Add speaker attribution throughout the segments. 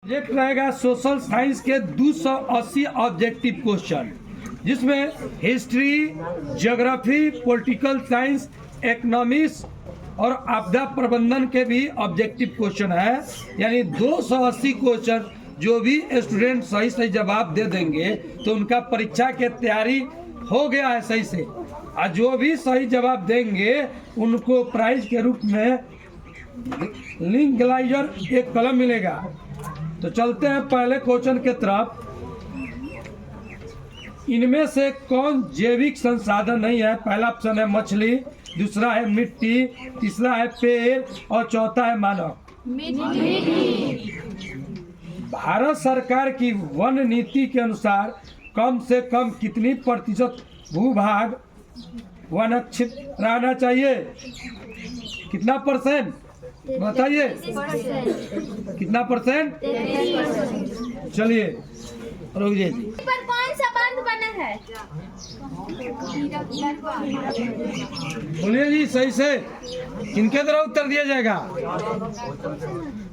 Speaker 1: Project रहेगा social science के 280 objective question, जिसमें history, geography, political science, economics और आपदा प्रबंधन के भी ऑब्जेक्टिव क्वेश्चन है। यानी 280 क्वेश्चन जो भी स्टूडेंट सही सही जवाब दे देंगे तो उनका परीक्षा की तैयारी हो गया है सही से। और जो भी सही जवाब देंगे उनको प्राइज के रूप में लिंक ग्लाइजर एक कलम मिलेगा। तो चलते हैं पहले क्वेश्चन के तरफ। इनमें से कौन जैविक संसाधन नहीं है? पहला ऑप्शन है मछली, दूसरा है मिट्टी, तीसरा है पेड़ और चौथा है मानव। भारत सरकार की वन नीति के अनुसार कम से कम कितनी प्रतिशत भूभाग वनक्षित रहना चाहिए? कितना परसेंट बताइए? कितना परसेंट? चलिए रुकिए।
Speaker 2: पर कौन सा बांध बना है?
Speaker 1: बोलिए जी सही से, किनके द्वारा उत्तर दिया जाएगा?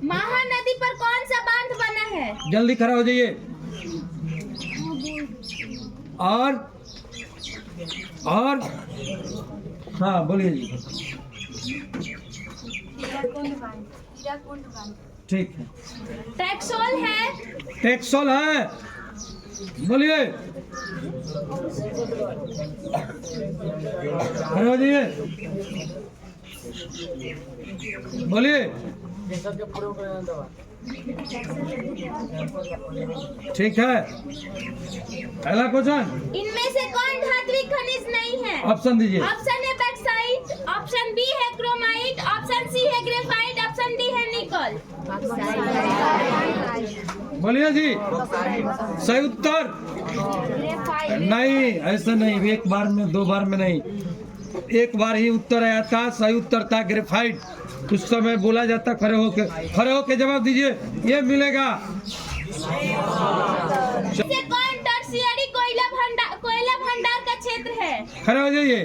Speaker 2: महानदी पर कौन सा बांध बना है?
Speaker 1: जल्दी खड़ा हो जाइए। और हाँ बोलिए जी। ठीक है।
Speaker 2: टैक्सोल है।
Speaker 1: टैक्सोल है, बोलिए। खड़े हो जाइए, बोलिए। ठीक है। पहला क्वेश्चन,
Speaker 2: इनमें से कौन धात्विक खनिज नहीं है?
Speaker 1: ऑप्शन दीजिए।
Speaker 2: ऑप्शन है बैक्साइट, ऑप्शन बी है क्रोमाइट, ऑप्शन सी है ग्रेफाइट, ऑप्शन डी है निकल।
Speaker 1: बोलिए जी सही उत्तर। नहीं ऐसा नहीं, एक बार में दो बार में नहीं, एक बार ही उत्तर आया था। सही उत्तर था ग्रेफाइट। उस समय बोला जाता खड़े होके जवाब दीजिए, ये मिलेगा।
Speaker 2: इसे कौन टर्शियरी कोयला भंडार का क्षेत्र है?
Speaker 1: खड़े हो जाइए,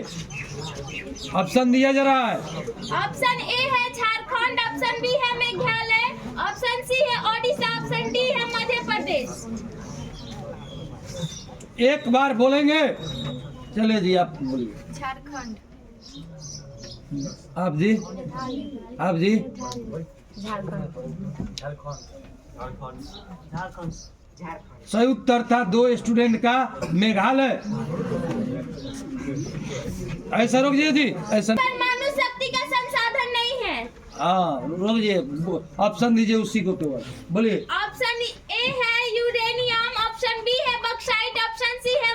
Speaker 1: ऑप्शन दिया जा रहा है।
Speaker 2: ऑप्शन ए है झारखंड, ऑप्शन बी है मेघालय, ऑप्शन सी है ओडिशा, ऑप्शन डी है मध्य प्रदेश।
Speaker 1: एक बार बोलेंगे। चलिए जी आप बोलिए।
Speaker 2: झारखंड।
Speaker 1: आप जी सही उत्तर था दो स्टूडेंट का मेघालय। ऐसा रोक जी ऐसा।
Speaker 2: परमाणु शक्ति का संसाधन नहीं है।
Speaker 1: हाँ रोक जी, ऑप्शन दीजिए उसी को केवल बोलिए।
Speaker 2: ऑप्शन ए है यूरेनियम, ऑप्शन बी है बॉक्साइट, ऑप्शन सी है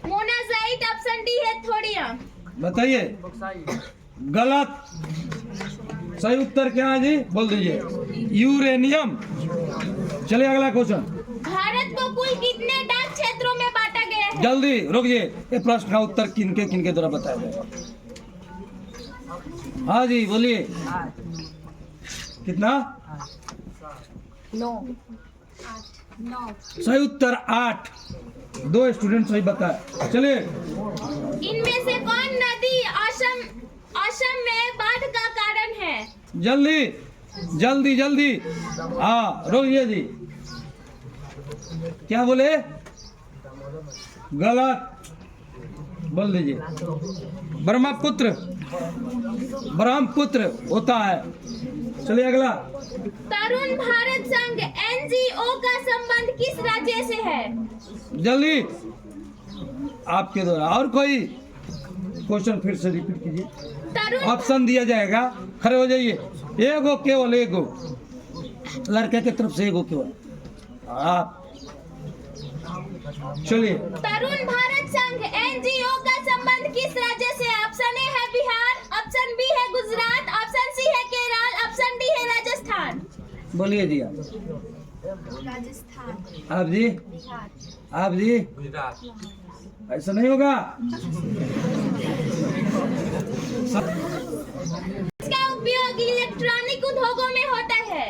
Speaker 2: मोनाजाइट, ऑप्शन डी है थोरियम।
Speaker 1: बताइए। गलत। सही उत्तर क्या है जी? बोल दीजिए यूरेनियम। चलिए अगला क्वेश्चन।
Speaker 2: भारत को कुल कितने डाक क्षेत्रों में बांटा गया है?
Speaker 1: जल्दी रुकिए, ये प्रश्न का उत्तर किनके द्वारा बताया जाएगा? हाँ जी बोलिए। कितना?
Speaker 2: 9।
Speaker 1: सही उत्तर 8। दो स्टूडेंट सही बताए। चलिए।
Speaker 2: इनमें से कौन नदी असम में बाढ़ का कारण है?
Speaker 1: जल्दी। हाँ रोकिए जी। क्या बोले? गलत। बोल दीजिए। ब्रह्मपुत्र होता है। चलिए अगला।
Speaker 2: तरुण भारत संघ एनजीओ का संबंध किस राज्य से है?
Speaker 1: जल्दी आपके द्वारा। और कोई क्वेश्चन फिर से रिपीट कीजिए। ऑप्शन दिया जाएगा। खड़े हो जाइए। एगो केवल एगो, लड़के की तरफ से एगो केवल। आप चलिए।
Speaker 2: तरुण भारत संघ एनजीओ का संबंध किस राज्य से है? ऑप्शन ए है बिहार, ऑप्शन बी है गुजरात, ऑप्शन सी है केरल, ऑप्शन डी है राजस्थान।
Speaker 1: बोलिए जी आप।
Speaker 2: राजस्थान।
Speaker 1: आप जी
Speaker 3: गुजरात।
Speaker 1: ऐसा नहीं होगा।
Speaker 2: इसका उपयोग इलेक्ट्रॉनिक उद्योगों में होता है।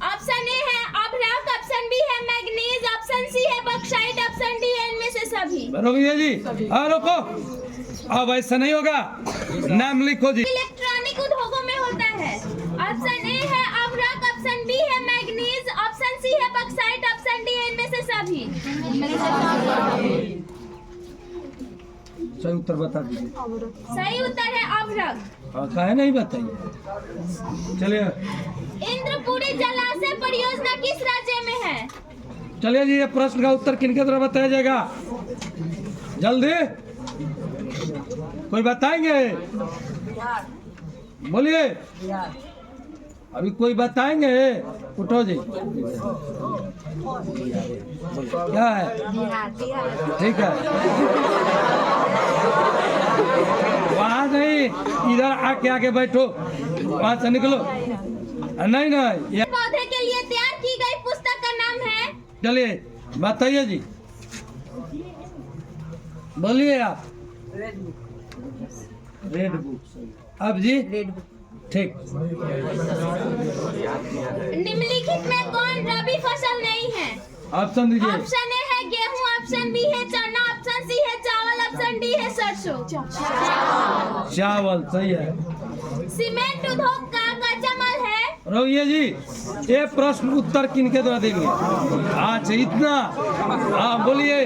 Speaker 2: ऑप्शन ए है अभ्रक, ऑप्शन बी है मैग्नीज, ऑप्शन सी है बॉक्साइट, ऑप्शन डी है इनमें से सभी।
Speaker 1: रोकिए जी। हाँ रोको, अब ऐसा नहीं होगा। नाम लिखो जी।
Speaker 2: इलेक्ट्रॉनिक उद्योगों में होता है। ऑप्शन ए है अभ्रक, ऑप्शन बी है मैग्नीज, ऑप्शन सी है से सभी।
Speaker 1: सही उत्तर बता दीजिए।
Speaker 2: सही उत्तर है अभ्रक।
Speaker 1: हाँ, काहे नहीं बताइए। चलिए
Speaker 2: इंद्रपुरी जलाशय परियोजना किस राज्य में है?
Speaker 1: चलिए जी, ये प्रश्न का उत्तर किनके द्वारा बताया जाएगा? जल्दी कोई बताएंगे? बोलिए, अभी कोई बताएंगे? उठो जी। क्या है? ठीक है, वहाँ नहीं, इधर आके आके बैठो, वहाँ से निकलो। नहीं नहीं, ये
Speaker 2: पौधे के लिए तैयार की गई पुस्तक का नाम है?
Speaker 1: चलिए बताइए जी, बोलिए आप। Red book. अब जी ठीक।
Speaker 2: निम्नलिखित में कौन रबी फसल नहीं है?
Speaker 1: ऑप्शन दीजिए।
Speaker 2: ऑप्शन ए है गेहूं, ऑप्शन बी है चना, ऑप्शन सी है चावल, ऑप्शन डी है सरसों।
Speaker 1: चावल सही है।
Speaker 2: सीमेंट उद्योग का कच्चा माल है?
Speaker 1: रोहिए जी, ये प्रश्न उत्तर किनके द्वारा देंगे? अच्छा इतना, हाँ बोलिए।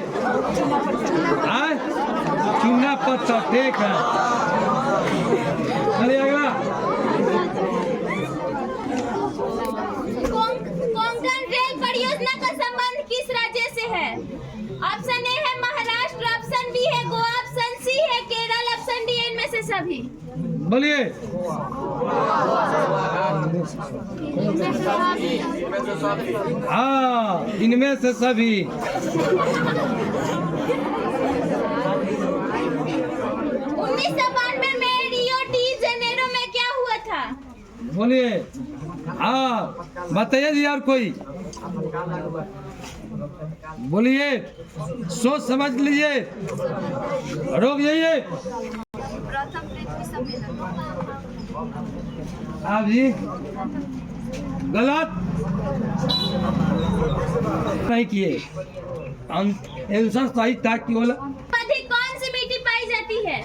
Speaker 1: चूना पत्थर, ठीक है। चलिए अगला।
Speaker 2: कोंकण रेल परियोजना का संबंध किस राज्य से है? ऑप्शन ए है महाराष्ट्र, ऑप्शन बी है गोवा, ऑप्शन सी है केरल, ऑप्शन डी इनमें से सभी।
Speaker 1: बोलिए। हाँ, इनमें से सभी।
Speaker 2: 1992 में रियो डी जेनेरो में क्या हुआ था?
Speaker 1: बोलिए। हाँ बताइए जी, और कोई बोलिए, सोच समझ लीजिए, रोक जाइए। आप जी गलत नहीं किए, आंसर सही था। केवल
Speaker 2: अधिक कौन सी मिट्टी पाई जाती है?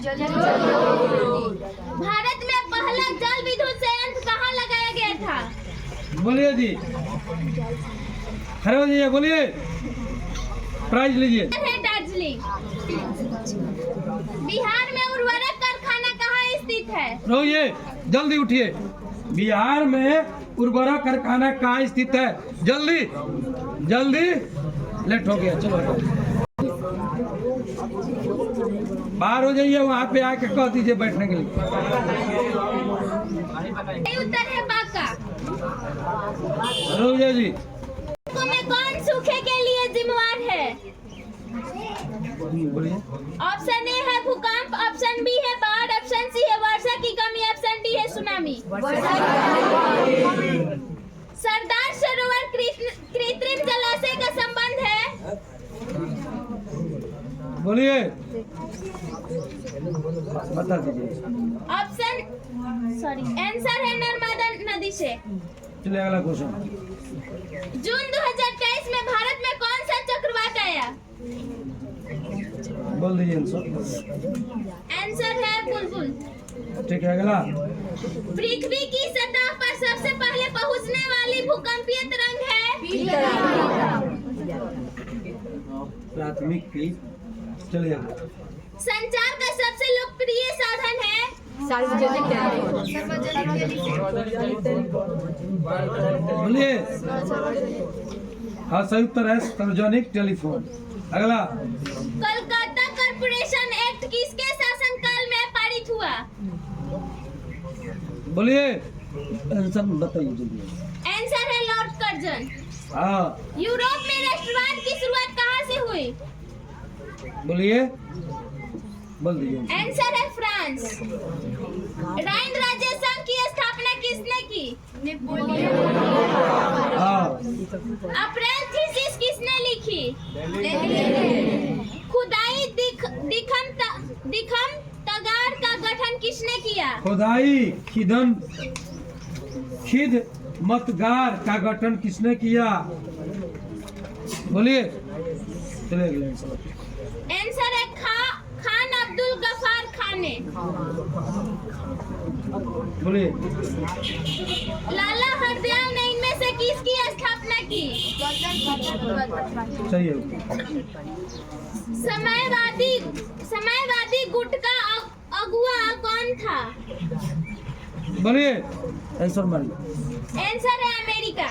Speaker 2: भारत में पहला जल विद्युत संयंत्र कहाँ लगाया गया था?
Speaker 1: बोलिए जी, खड़े हो जाइए, बोलिए, प्राइज लीजिए।
Speaker 2: है दार्जिलिंग। बिहार में उर्वरक कारखाना कहाँ स्थित है?
Speaker 1: रोइए, जल्दी उठिए। बिहार में उर्वरक कारखाना कहाँ स्थित है? जल्दी जल्दी, लेट हो गया, चलो बाहर हो जाइए, वहाँ पे आके कह दीजिए बैठने के लिए।
Speaker 2: उत्तर है बांका।
Speaker 1: रोइए जी।
Speaker 2: में कौन सूखे के लिए जिम्मेवार है?
Speaker 1: बोलिए।
Speaker 2: ऑप्शन ए है भूकंप, ऑप्शन बी है बाढ़, ऑप्शन सी है वर्षा की कमी, ऑप्शन डी है सुनामी। सरदार सरोवर कृत्रिम जलाशय का संबंध है?
Speaker 1: बोलिए, बता दीजिए।
Speaker 2: ऑप्शन आंसर है नर्मदा नदी से।
Speaker 1: चलिए अगला क्वेश्चन।
Speaker 2: जून 2023 में भारत में कौन सा चक्रवात आया?
Speaker 1: बोल दीजिए आंसर।
Speaker 2: आंसर है बुलबुल।
Speaker 1: ठीक है, अगला।
Speaker 2: पृथ्वी की सतह पर सबसे पहले पहुंचने वाली भूकंपीय तरंग है?
Speaker 1: प्राथमिक की। चलिए अगला।
Speaker 2: संचार का सबसे लोकप्रिय साधन है?
Speaker 1: बोलिए। हाँ सही उत्तर है सार्वजनिक टेलीफोन। अगला।
Speaker 2: कोलकाता कॉर्पोरेशन एक्ट किसके शासनकाल में पारित हुआ?
Speaker 1: बोलिए, आंसर बताइए जल्दी।
Speaker 2: आंसर है लॉर्ड कर्जन।
Speaker 1: हाँ
Speaker 2: यूरोप में राष्ट्रवाद की शुरुआत कहाँ से हुई?
Speaker 1: बोलिए, बोल दीजिए।
Speaker 2: आंसर है फ्रांस। राइन राज्य संघ की स्थापना किसने की?
Speaker 1: हाँ
Speaker 2: अप्रैल थीसिस किसने लिखी? खुदाई दिखम तगार का गठन किसने किया?
Speaker 1: खुदाई खिद मतगार का गठन किसने किया? बोलिए। चलिए अगला आंसर।
Speaker 2: आंसर है खान अब्दुल गफार खान ने।
Speaker 1: बोलिए।
Speaker 2: लाला हरदयाल ने इनमें से किसकी स्थापना की?
Speaker 1: सही है।
Speaker 2: समयवादी गुट का अगुआ कौन था?
Speaker 1: बोलिए। आंसर मारिए।
Speaker 2: आंसर है अमेरिका।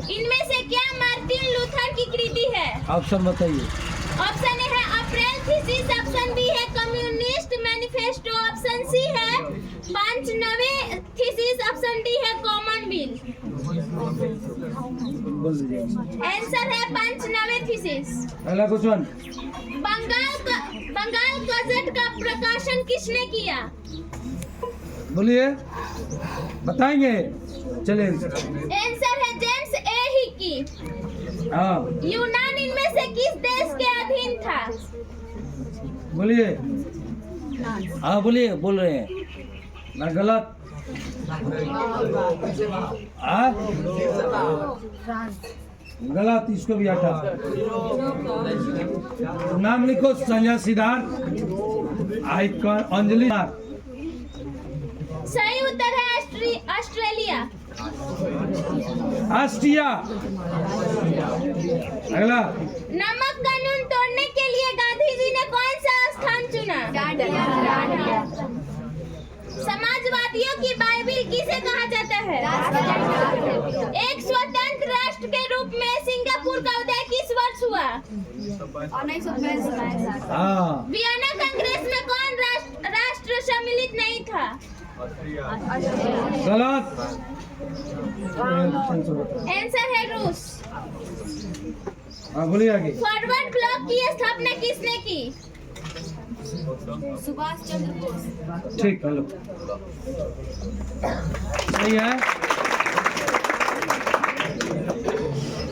Speaker 2: इनमें से क्या मार्टिन लूथर की कृति है?
Speaker 1: ऑप्शन बताइए।
Speaker 2: ऑप्शन ए है अप्रैल थीसिस, ऑप्शन बी है कम्युनिस्ट मैनिफेस्टो, ऑप्शन सी है पांचनवे थीसिस, ऑप्शन डी है कॉमनवेल्थ।
Speaker 1: बोल दीजिए।
Speaker 2: आंसर है पांचनवे थीसिस।
Speaker 1: अगला क्वेश्चन।
Speaker 2: बंगाल गजट का प्रकाशन किसने किया?
Speaker 1: बोलिए। बताएंगे। चलिए।
Speaker 2: आंसर है जेम्स ए हिकी।
Speaker 1: हाँ
Speaker 2: यूनान इनमें से किस देश के अधीन था?
Speaker 1: बोलिए।
Speaker 3: हाँ बोलिए, बोल रहे हैं।
Speaker 1: ना गलत। हाँ गलत, इसको भी हटा। नाम लिखो। संजय सिद्धार्थ, आइकन, अंजलि।
Speaker 2: सही उत्तर है ऑस्ट्रेलिया।
Speaker 1: ऑस्ट्रिया। अगला।
Speaker 2: नमक कानून तोड़ने के लिए गांधी जी ने कौन सा स्थान चुना? समाजवादियों की बाइबिल किसे कहा जाता है? एक स्वतंत्र राष्ट्र के रूप में सिंगापुर का उदय किस वर्ष हुआ?
Speaker 1: हाँ
Speaker 2: वियना कांग्रेस में कौन राष्ट्र सम्मिलित नहीं था?
Speaker 1: गलत।
Speaker 2: आंसर है रूस।
Speaker 1: हाँ बोलिए आगे।
Speaker 2: फॉरवर्ड ब्लॉक की स्थापना किसने की? सुभाष चंद्र बोस।
Speaker 1: ठीक, हेलो। सही है।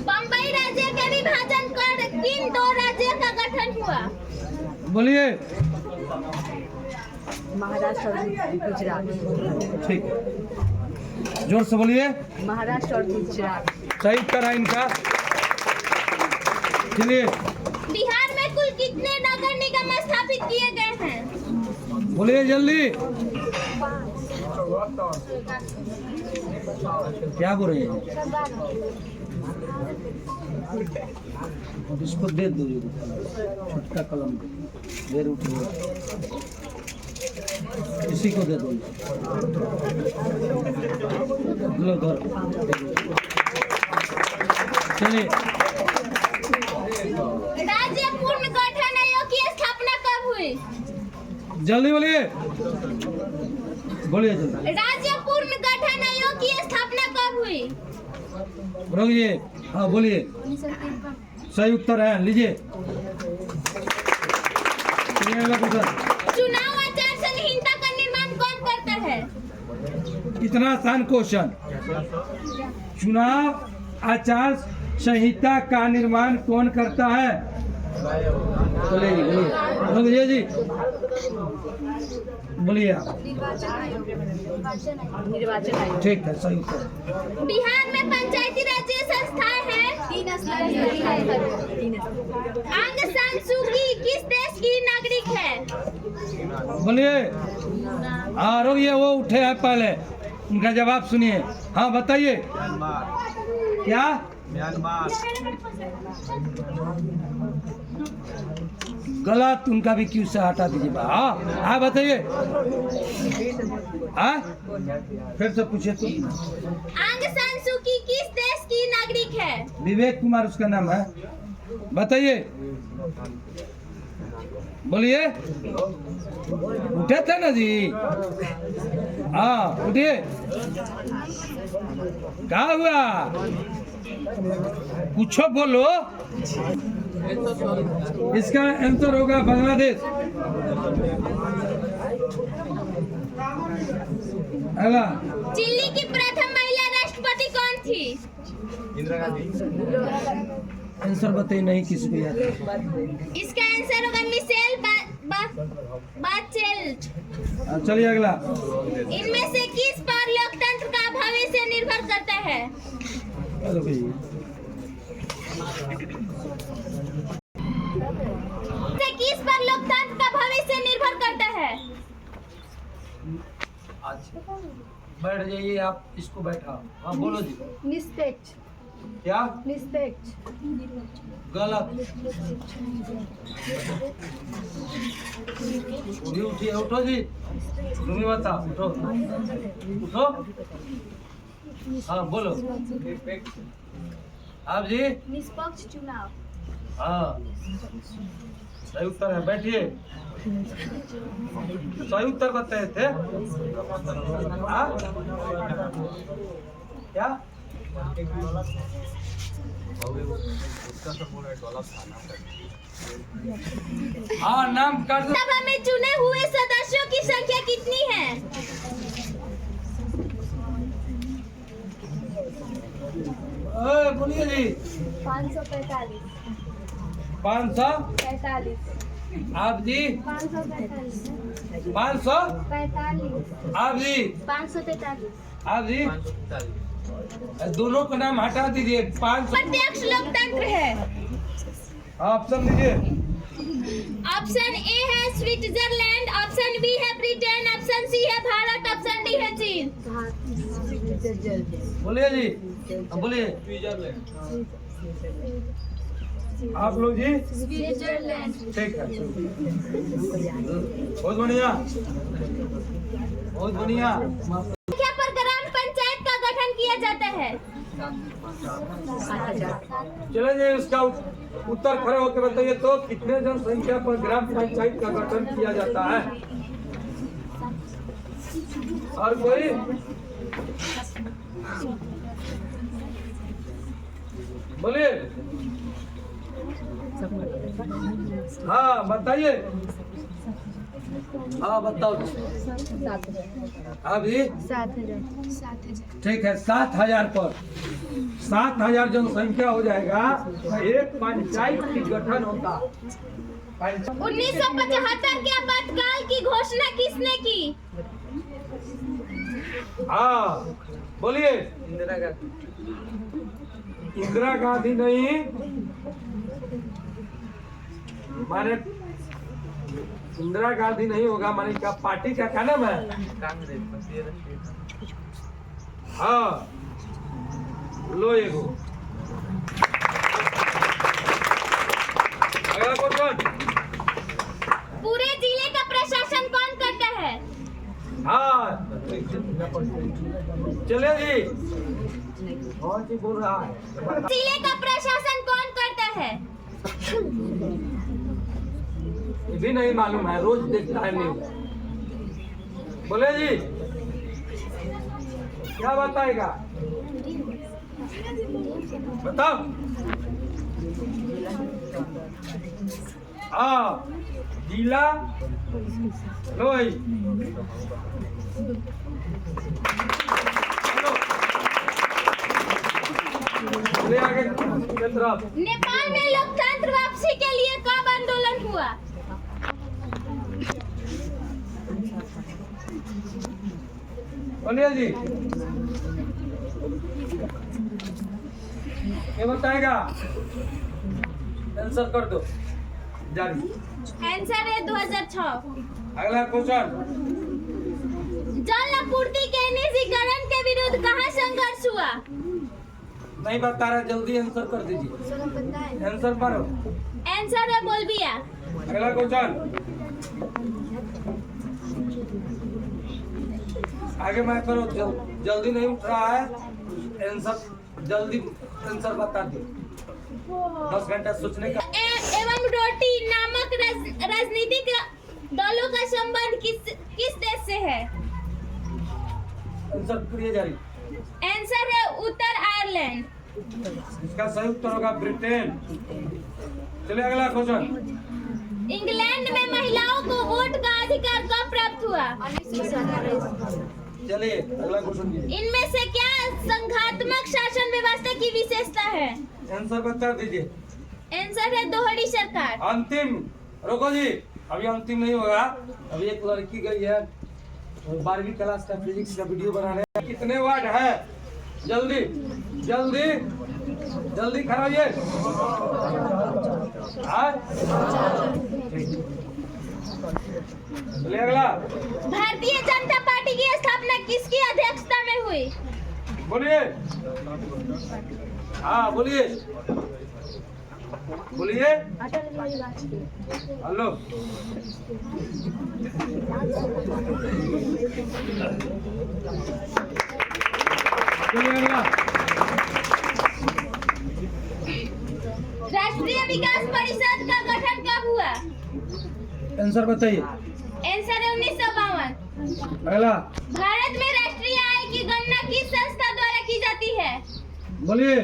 Speaker 2: बम्बई राज्य के विभाजन कर किन दो राज्यों का गठन हुआ?
Speaker 1: बोलिए।
Speaker 4: महाराष्ट्र और गुजरात।
Speaker 1: ठीक, जोर से बोलिए।
Speaker 4: महाराष्ट्र और गुजरात।
Speaker 1: सही उत्तर है इनका। चलिए।
Speaker 2: बिहार में कुल कितने नगर निगम स्थापित किए गए हैं?
Speaker 1: बोलिए जल्दी। क्या बोल रहे हैं? अब इसको दे दो, छुटका कलम देर उठ गया, इसी को दे दो। लो धर। चलिए।
Speaker 2: राज्य पुनर्गठन आयोग की स्थापना कब हुई?
Speaker 1: जल्दी बोलिए। बोलिए जल्दी।
Speaker 2: राज्य पुनर्गठन आयोग की स्थापना कब हुई?
Speaker 1: रुकिए। हाँ बोलिए। सही उत्तर है, लीजिए।
Speaker 2: चुनाव आचार संहिता का निर्माण कौन करता है?
Speaker 1: इतना आसान क्वेश्चन। चुनाव आचार संहिता का निर्माण कौन करता है? बोलिए बोलिए जी। बोलिए आप।
Speaker 4: निर्वाचन आयोग।
Speaker 1: ठीक है, सही उत्तर।
Speaker 2: बिहार में पंचायती राज संस्थाएं हैं। आंग सान सू की किस देश की नागरिक है?
Speaker 1: बोलिए। हाँ रोकिए, वो उठे हैं पहले, उनका जवाब सुनिए। हाँ बताइए। क्या?
Speaker 5: म्यांमार।
Speaker 1: गलत, उनका भी क्यों से हटा दीजिए। हाँ हाँ बताइए। हाँ फिर से पूछिए तो।
Speaker 2: आंग सान सू की किस देश की नागरिक है?
Speaker 1: विवेक कुमार उसका नाम है। बताइए। बोलिए। उठे थे ना जी। हाँ उठिए। क्या हुआ? कुछ बोलो। इसका आंसर होगा बांग्लादेश। अगला।
Speaker 2: चिली की प्रथम महिला राष्ट्रपति कौन थी?
Speaker 5: इंदिरा गांधी।
Speaker 1: आंसर बताइए, नहीं किसी को याद है।
Speaker 2: इसका आंसर होगा मिशेल बाचेलेट।
Speaker 1: चलिए अगला।
Speaker 2: इनमें से किस पर लोकतंत्र का भविष्य निर्भर करता है?
Speaker 1: चलो भैया।
Speaker 2: किस पर लोकतंत्र का
Speaker 1: बैठ जाइए आप, इसको बैठा। हाँ बोलो जी।
Speaker 4: निष्पक्ष
Speaker 1: क्या?
Speaker 4: निष्पक्ष
Speaker 1: गलत। उठी उठिए, उठो जी, तुम ही बता, उठो उठो। हाँ बोलो आप जी।
Speaker 2: निष्पक्ष चुनाव।
Speaker 1: हाँ सही उत्तर है, बैठिए। सही उत्तर बताए थे। हाँ? क्या? हाँ नाम कर दो।
Speaker 2: सभा में चुने हुए सदस्यों की संख्या कितनी है?
Speaker 1: बोलिए जी।
Speaker 2: 545।
Speaker 1: 545। आप जी।
Speaker 2: 545।
Speaker 1: 500। आप जी।
Speaker 2: 543।
Speaker 1: आप जी। दोनों का नाम हटा दीजिए। 500।
Speaker 2: प्रत्यक्ष लोकतंत्र है।
Speaker 1: ऑप्शन दीजिए।
Speaker 2: ऑप्शन ए है स्विट्जरलैंड, ऑप्शन बी है ब्रिटेन, ऑप्शन सी है भारत, ऑप्शन डी है चीन।
Speaker 1: बोलिए जी, बोलिए। आप लोग जी।
Speaker 2: स्विट्जरलैंड।
Speaker 1: ठीक है, बहुत बढ़िया, बहुत बढ़िया।
Speaker 2: संख्या पर ग्राम पंचायत का गठन किया जाता है।
Speaker 1: चले जाइए, उसका उत्तर खड़े होकर बताइए तो, कितने जनसंख्या पर ग्राम पंचायत का गठन किया जाता है? और कोई? बोलिए। हाँ बताइए। हाँ बताओ। अभी
Speaker 4: 7,000।
Speaker 1: ठीक है, 7,000 पर 7,000 जनसंख्या हो जाएगा तो एक पंचायत की गठन होता।
Speaker 2: 1975 के आपातकाल की घोषणा किसने की?
Speaker 1: हाँ बोलिए। इंदिरा गांधी नहीं, माने इंदिरा गांधी नहीं होगा, माने क्या पार्टी का क्या नाम है? हाँ लो एगो। अगला क्वेश्चन।
Speaker 2: पूरे जिले का प्रशासन कौन करता है?
Speaker 1: हाँ चले जी। कौन सी बोल रहा है?
Speaker 2: जिले का प्रशासन कौन करता है?
Speaker 1: ये भी नहीं मालूम है, रोज देखता है न्यूज। बोले जी, क्या बताएगा? बताओ। हाँ जिला लोई। चलिए आगे की तरफ।
Speaker 2: नेपाल में लोकतंत्र वापसी के लिए कब आंदोलन हुआ?
Speaker 1: बोलिए जी, ये बताएगा? आंसर कर दो, जारी।
Speaker 2: आंसर है 2006।
Speaker 1: अगला क्वेश्चन।
Speaker 2: जल आपूर्ति के निजीकरण के विरुद्ध कहाँ संघर्ष हुआ?
Speaker 1: नहीं बता रहा, जल्दी आंसर कर दीजिए। आंसर मारो।
Speaker 2: आंसर है बोलबिया।
Speaker 1: अगला क्वेश्चन। आगे मैं करो, जल्दी नहीं उठ रहा है। आंसर जल्दी, आंसर बता दो। 10 घंटा सोचने का।
Speaker 2: एवं रोटी नामक राजनीतिक दलों का संबंध किस देश से है?
Speaker 1: आंसर करिए जारी।
Speaker 2: आंसर है उत्तर आयरलैंड।
Speaker 1: इसका सही उत्तर होगा ब्रिटेन। चलिए अगला क्वेश्चन।
Speaker 2: इंग्लैंड में महिलाओं को वोट का अधिकार कब प्राप्त हुआ?
Speaker 1: चलिए अगला क्वेश्चन कीजिए।
Speaker 2: इनमें से क्या संघात्मक शासन व्यवस्था की विशेषता है?
Speaker 1: आंसर बता दीजिए।
Speaker 2: आंसर है दोहरी सरकार।
Speaker 1: अंतिम, रुको जी, अभी अंतिम नहीं होगा। अभी एक लड़की गई है 12वीं क्लास का फिजिक्स का वीडियो बनाने। कितने वार्ड है? जल्दी जल्दी जल्दी कराइए। चलिए अगला।
Speaker 2: भारतीय जनता पार्टी पार्टी की स्थापना किसकी अध्यक्षता में हुई?
Speaker 1: बोलिए। हाँ बोलिए। बोलिए।
Speaker 4: अटल बिहारी वाजपेयी।
Speaker 1: हेलो। चलिए अगला।
Speaker 2: राष्ट्रीय विकास परिषद का गठन कब हुआ?
Speaker 1: आंसर बताइए।
Speaker 2: आंसर है 1952।
Speaker 1: अगला।
Speaker 2: भारत में राष्ट्रीय आय की गणना किस संस्था द्वारा की जाती है?
Speaker 1: बोलिए।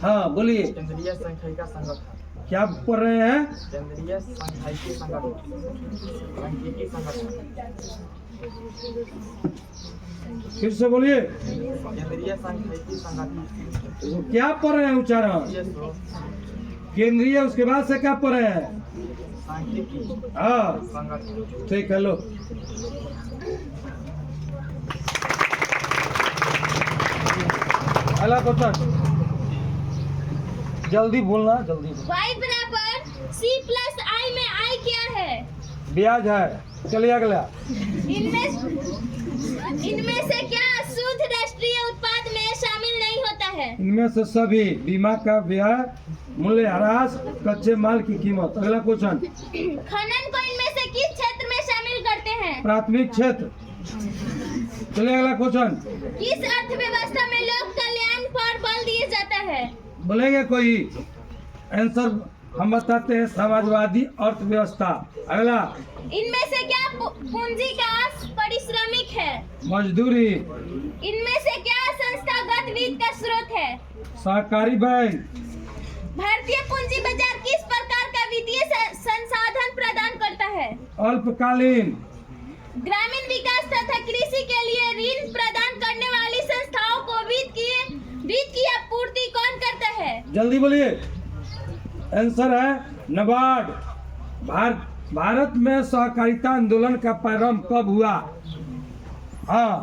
Speaker 1: हाँ बोलिए।
Speaker 5: केंद्रीय सांख्यिकी संगठन।
Speaker 1: क्या पढ़ रहे हैं?
Speaker 5: केंद्रीय सांख्यिकी संगठन। सांख्यिकी संगठन।
Speaker 1: फिर से बोलिए।
Speaker 5: केंद्रीय सांख्यिकी संगठन।
Speaker 1: तो क्या पढ़ रहे हैं उच्चारण? केंद्रीय, उसके बाद से क्या पढ़ रहे हैं?
Speaker 5: सांख्यिकी
Speaker 1: हाँ
Speaker 5: संगठन।
Speaker 1: ठीक है लो। अगला क्वेश्चन, जल्दी बोलना, जल्दी बोलना।
Speaker 2: y बराबर c प्लस i में i क्या है?
Speaker 1: ब्याज है। चलिए अगला।
Speaker 2: इनमें से क्या शुद्ध राष्ट्रीय उत्पाद में शामिल नहीं होता है?
Speaker 1: इनमें से सभी बीमा का व्यय, मूल्यह्रास, कच्चे माल की कीमत। अगला क्वेश्चन,
Speaker 2: खनन को इनमें से किस क्षेत्र में शामिल करते हैं?
Speaker 1: प्राथमिक क्षेत्र। चलिए अगला क्वेश्चन,
Speaker 2: किस अर्थव्यवस्था में लोक कल्याण पर बल दिया जाता है?
Speaker 1: बोलेंगे कोई? आंसर हम बताते हैं, समाजवादी अर्थव्यवस्था। अगला,
Speaker 2: इनमें से क्या पूंजी का पारिश्रमिक है?
Speaker 1: मजदूरी।
Speaker 2: इनमें से क्या संस्थागत वित्त का स्रोत है?
Speaker 1: सहकारी बैंक।
Speaker 2: भारतीय पूंजी बाजार किस प्रकार का वित्तीय संसाधन प्रदान करता है?
Speaker 1: अल्पकालीन।
Speaker 2: ग्रामीण विकास तथा कृषि के लिए ऋण प्रदान करने वाली संस्थाओं को वित्त की आपूर्ति कौन करता है?
Speaker 1: जल्दी बोलिए। आंसर है नबार्ड। भारत में सहकारिता आंदोलन का प्रारंभ कब हुआ? हाँ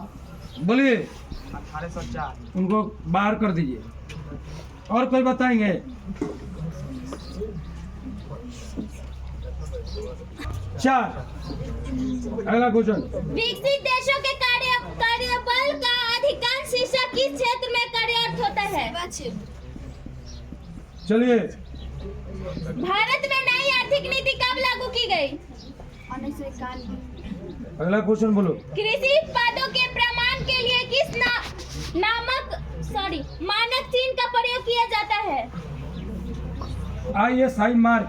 Speaker 1: बोलिए।
Speaker 5: 1804।
Speaker 1: उनको बाहर कर दीजिए। और कोई बताएंगे? चार। अगला क्वेश्चन,
Speaker 2: विकसित देशों के कार्यबल का अधिकांश हिस्सा किस क्षेत्र में कार्यरत होता है?
Speaker 1: चलिए।
Speaker 2: भारत में नई आर्थिक नीति कब लागू की गई?
Speaker 4: 1991।
Speaker 1: अगला क्वेश्चन बोलो।
Speaker 2: कृषि उत्पादों के प्रमाण के लिए किस मानक चिन्ह का प्रयोग किया जाता है?
Speaker 1: ISI mark.